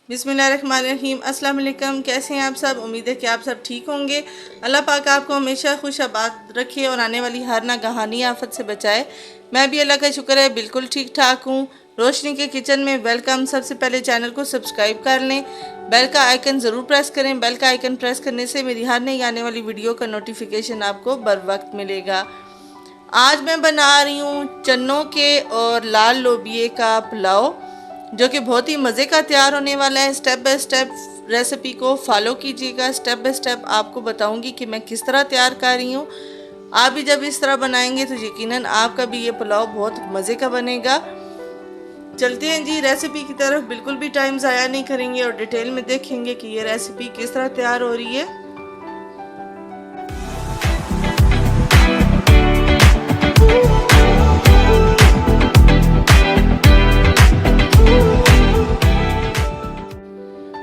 बिस्मिल्लाहिर्रहमानिर्रहीम। अस्सलाम वालेकुम। कैसे हैं आप सब? उम्मीद है कि आप सब ठीक होंगे। अल्लाह पाक आपको हमेशा खुश आबाद रखे और आने वाली हर नागहानी आफत से बचाए। मैं भी अल्लाह का शुक्र है बिल्कुल ठीक ठाक हूँ। रोशनी के किचन में वेलकम। सबसे पहले चैनल को सब्सक्राइब कर लें, बेल का आइकन ज़रूर प्रेस करें। बेल का आइकन प्रेस करने से मेरी हर नई आने वाली वीडियो का नोटिफिकेशन आपको बर वक्त मिलेगा। आज मैं बना रही हूँ चनों के और लाल लोबिये का पुलाव, जो कि बहुत ही मज़े का तैयार होने वाला है। स्टेप बाय स्टेप रेसिपी को फॉलो कीजिएगा। स्टेप बाय स्टेप आपको बताऊंगी कि मैं किस तरह तैयार कर रही हूँ। आप भी जब इस तरह बनाएंगे तो यकीनन आपका भी ये पुलाव बहुत मज़े का बनेगा। चलते हैं जी रेसिपी की तरफ। बिल्कुल भी टाइम ज़ाया नहीं करेंगे और डिटेल में देखेंगे कि ये रेसिपी किस तरह तैयार हो रही है।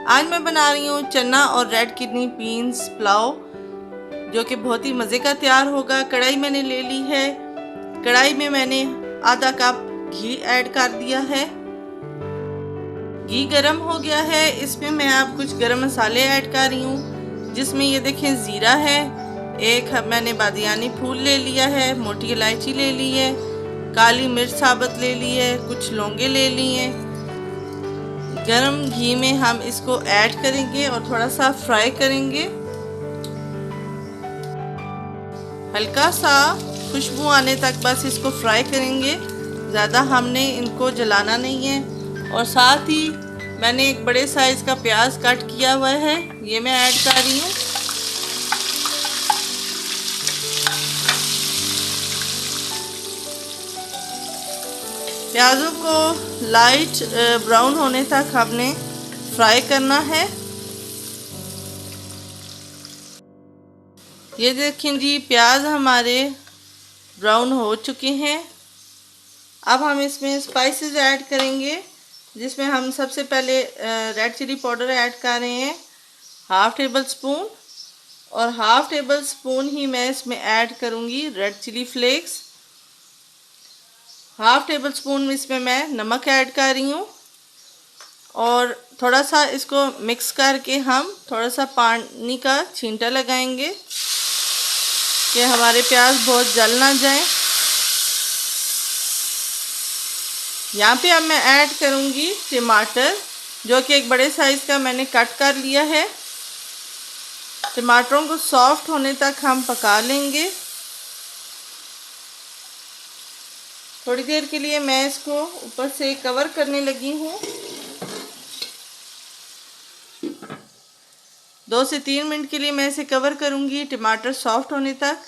आज मैं बना रही हूँ चना और रेड किडनी बीन्स पुलाव, जो कि बहुत ही मज़े का तैयार होगा। कढ़ाई मैंने ले ली है। कढ़ाई में मैंने आधा कप घी ऐड कर दिया है। घी गरम हो गया है। इसमें मैं अब कुछ गरम मसाले ऐड कर रही हूँ, जिसमें ये देखें ज़ीरा है, एक मैंने बादियानी फूल ले लिया है, मोटी इलायची ले ली है, काली मिर्च साबुत ले ली है, कुछ लौंगे ले ली हैं। गरम घी में हम इसको ऐड करेंगे और थोड़ा सा फ्राई करेंगे। हल्का सा खुशबू आने तक बस इसको फ्राई करेंगे, ज़्यादा हमने इनको जलाना नहीं है। और साथ ही मैंने एक बड़े साइज़ का प्याज कट किया हुआ है, ये मैं ऐड कर रही हूँ। प्याज़ों को लाइट ब्राउन होने तक हमने फ्राई करना है। ये देखें जी, प्याज हमारे ब्राउन हो चुके हैं। अब हम इसमें स्पाइसेस ऐड करेंगे, जिसमें हम सबसे पहले रेड चिली पाउडर ऐड कर रहे हैं, हाफ़ टेबल स्पून। और हाफ़ टेबल स्पून ही मैं इसमें ऐड करूँगी red chilli flakes. Half tablespoon इसमें मैं नमक ऐड कर रही हूँ। और थोड़ा सा इसको मिक्स करके हम थोड़ा सा पानी का छींटा लगाएंगे कि हमारे प्याज बहुत जल ना जाए। यहाँ पे अब मैं ऐड करूँगी टमाटर, जो कि एक बड़े साइज़ का मैंने कट कर लिया है। टमाटरों को सॉफ्ट होने तक हम पका लेंगे। थोड़ी देर के लिए मैं इसको ऊपर से कवर करने लगी हूँ। 2 से 3 मिनट के लिए मैं इसे कवर करूँगी, टमाटर सॉफ्ट होने तक।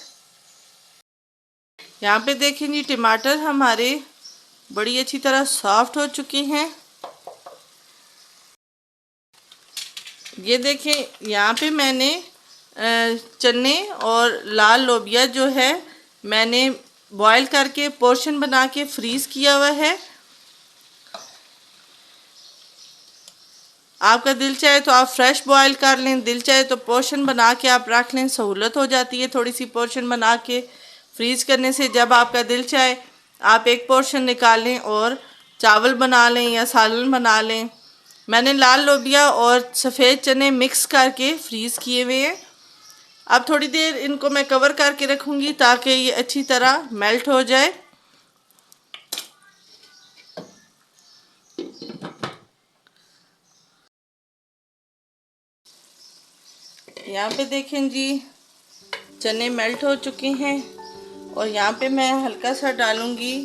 यहाँ पे देखें जी, टमाटर हमारे बड़ी अच्छी तरह सॉफ्ट हो चुके हैं। ये देखें, यहाँ पे मैंने चने और लाल लोबिया जो है मैंने बॉईल करके पोर्शन बना के फ्रीज़ किया हुआ है। आपका दिल चाहे तो आप फ्रेश बॉईल कर लें, दिल चाहे तो पोर्शन बना के आप रख लें, सहूलत हो जाती है थोड़ी सी पोर्शन बना के फ्रीज़ करने से। जब आपका दिल चाहे आप एक पोर्शन निकालें और चावल बना लें या सालन बना लें। मैंने लाल लोबिया और सफ़ेद चने मिक्स करके फ्रीज़ किए हुए हैं। अब थोड़ी देर इनको मैं कवर करके रखूँगी ताकि ये अच्छी तरह मेल्ट हो जाए। यहाँ पे देखें जी, चने मेल्ट हो चुके हैं। और यहाँ पे मैं हल्का सा डालूँगी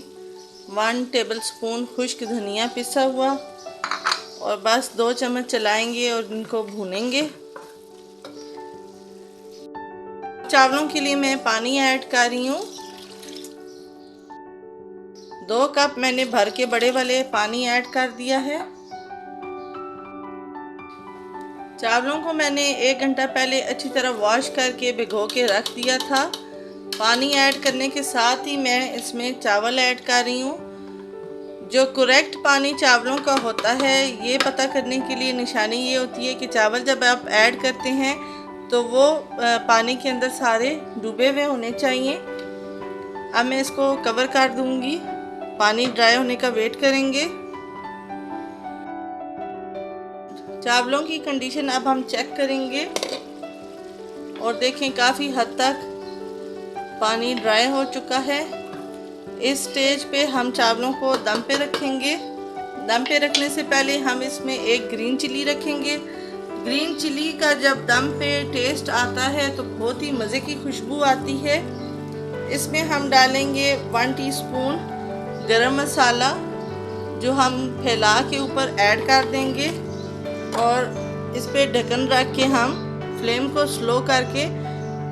1 टेबल स्पून खुश्क धनिया पिसा हुआ, और बस 2 चम्मच चलाएंगे और इनको भूनेंगे। चावलों के लिए मैं पानी ऐड कर रही हूँ। 2 कप मैंने भर के बड़े वाले पानी ऐड कर दिया है। चावलों को मैंने 1 घंटा पहले अच्छी तरह वॉश करके भिगो के रख दिया था। पानी ऐड करने के साथ ही मैं इसमें चावल ऐड कर रही हूँ। जो करेक्ट पानी चावलों का होता है, ये पता करने के लिए निशानी ये होती है कि चावल जब आप ऐड करते हैं तो वो पानी के अंदर सारे डूबे हुए होने चाहिए। अब मैं इसको कवर कर दूंगी, पानी ड्राई होने का वेट करेंगे। चावलों की कंडीशन अब हम चेक करेंगे और देखें काफ़ी हद तक पानी ड्राई हो चुका है। इस स्टेज पे हम चावलों को दम पे रखेंगे। दम पे रखने से पहले हम इसमें एक ग्रीन चिली रखेंगे। ग्रीन चिली का जब दम पे टेस्ट आता है तो बहुत ही मज़े की खुशबू आती है। इसमें हम डालेंगे 1 टीस्पून गरम मसाला जो हम फैला के ऊपर ऐड कर देंगे और इस पे ढक्कन रख के हम फ्लेम को स्लो करके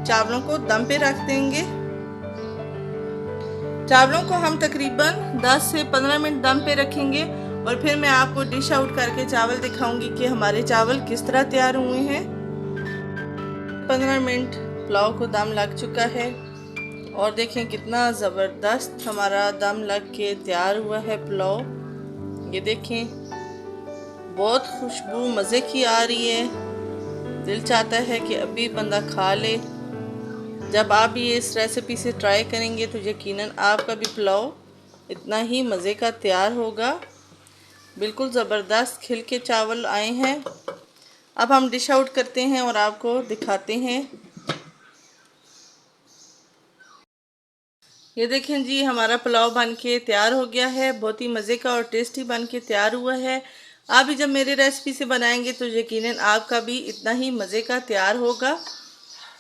चावलों को दम पे रख देंगे। चावलों को हम तकरीबन 10 से 15 मिनट दम पे रखेंगे और फिर मैं आपको डिश आउट करके चावल दिखाऊंगी कि हमारे चावल किस तरह तैयार हुए हैं। 15 मिनट पुलाव को दम लग चुका है और देखें कितना ज़बरदस्त हमारा दम लग के तैयार हुआ है पुलाव। ये देखें बहुत खुशबू मज़े की आ रही है। दिल चाहता है कि अभी बंदा खा ले। जब आप ये इस रेसिपी से ट्राई करेंगे तो यकीनन आपका भी पुलाव इतना ही मज़े का तैयार होगा। बिल्कुल ज़बरदस्त खिल के चावल आए हैं। अब हम डिश आउट करते हैं और आपको दिखाते हैं। ये देखें जी हमारा पुलाव बन के तैयार हो गया है। बहुत ही मज़े का और टेस्टी बन के तैयार हुआ है। आप भी जब मेरे रेसिपी से बनाएंगे तो यकीनन आपका भी इतना ही मज़े का तैयार होगा।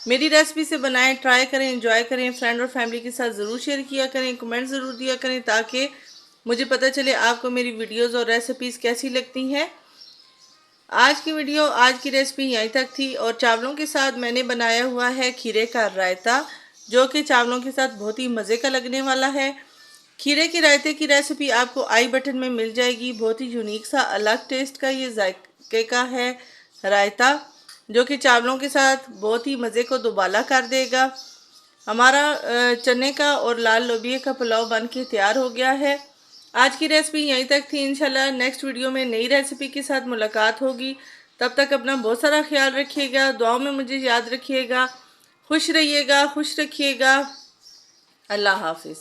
मेरी रेसिपी से बनाएं, ट्राई करें, एंजॉय करें। फ्रेंड और फैमिली के साथ ज़रूर शेयर किया करें, कमेंट ज़रूर दिया करें ताकि मुझे पता चले आपको मेरी वीडियोस और रेसिपीज़ कैसी लगती हैं। आज की वीडियो, आज की रेसिपी यहीं तक थी और चावलों के साथ मैंने बनाया हुआ है खीरे का रायता जो कि चावलों के साथ बहुत ही मज़े का लगने वाला है। खीरे के रायते की रेसिपी आपको आई बटन में मिल जाएगी। बहुत ही यूनिक सा अलग टेस्ट का ये जायके का है रायता जो कि चावलों के साथ बहुत ही मज़े को दुबाला कर देगा। हमारा चने का और लाल लोबिया का पुलाव बन के तैयार हो गया है। आज की रेसिपी यहीं तक थी। इंशाल्लाह नेक्स्ट वीडियो में नई रेसिपी के साथ मुलाकात होगी। तब तक अपना बहुत सारा ख्याल रखिएगा। दुआओं में मुझे याद रखिएगा। खुश रहिएगा, खुश रखिएगा। अल्लाह हाफिज़।